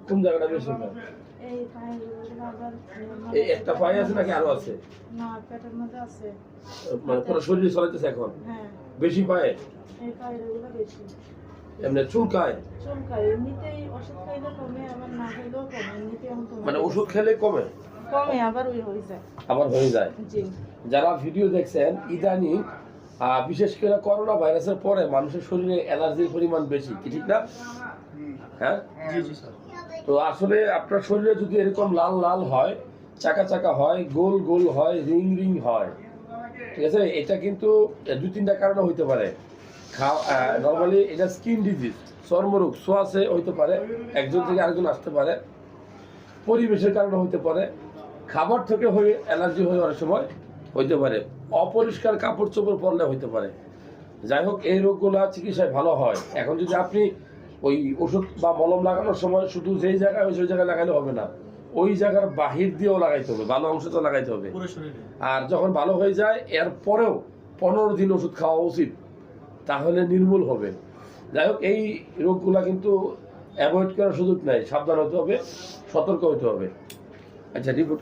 কোন জায়গাটা বেশি হয়? এই পায়ের আবার এই একটা পায়ে আছে নাকি আরো আছে? না, পেটের মধ্যে আছে। মানে পুরো শরীরে চলাইতেছে এখন? হ্যাঁ, বেশি পায়ে? এই পায়ের এগুলো বেশি এমনি চুলকায়? চুলকায়। এমনিতেই ওষুধ খাইলে কমে, আবার না খাইলেও কমে। এমনিতে এখন কমে, মানে ওষুধ খেলে কমে কমে আবার ওই হয়ে যায়। আবার হয়ে যায়? জি। যারা ভিডিও দেখছেন, ইদানিং বিশেষ করে করোনা ভাইরাসের পরে মানুষের শরীরে অ্যালার্জির পরিমাণ বেশি, কি ঠিক না? হ্যাঁ, জি জি স্যার। তো আসলে আপনার শরীরে যদি এরকম লাল লাল হয়, চাকা চাকা হয়, গোল গোল হয়, রিং রিং হয়, ঠিক আছে, এটা কিন্তু 2-3টা কারণে হইতে পারে। নর্মালি এটা স্কিন ডিজিজ, চর্মরোগ, সোয়াশে হইতে পারে, একজন থেকে আরেকজন আসতে পারে, পরিবেশের কারণে হইতে পারে, খাবার থেকে হয়ে অ্যালার্জি হয়ে অনেক সময় হইতে পারে, অপরিষ্কার কাপড় চোপড় পরলে হইতে পারে। যাই হোক, এই রোগগুলো চিকিৎসায় ভালো হয়। এখন যদি আপনি ওই ওষুধ বা মলম লাগানোর সময় শুধু যেই জায়গায় ওই জায়গায় লাগালে হবে না, ওই জায়গার বাহির দিয়েও লাগাইতে হবে, ভালো অংশ তো লাগাইতে হবে। পুরো শরীরে। আর যখন ভালো হয়ে যায় এর পরেও 15 দিন ওষুধ খাওয়া উচিত, তাহলে নির্মূল হবে। যাই হোক, এই রোগগুলা কিন্তু অ্যাভয়েড করার সুযোগ নাই, সাবধান হতে হবে, সতর্ক হতে হবে। আচ্ছা, রিপোর্ট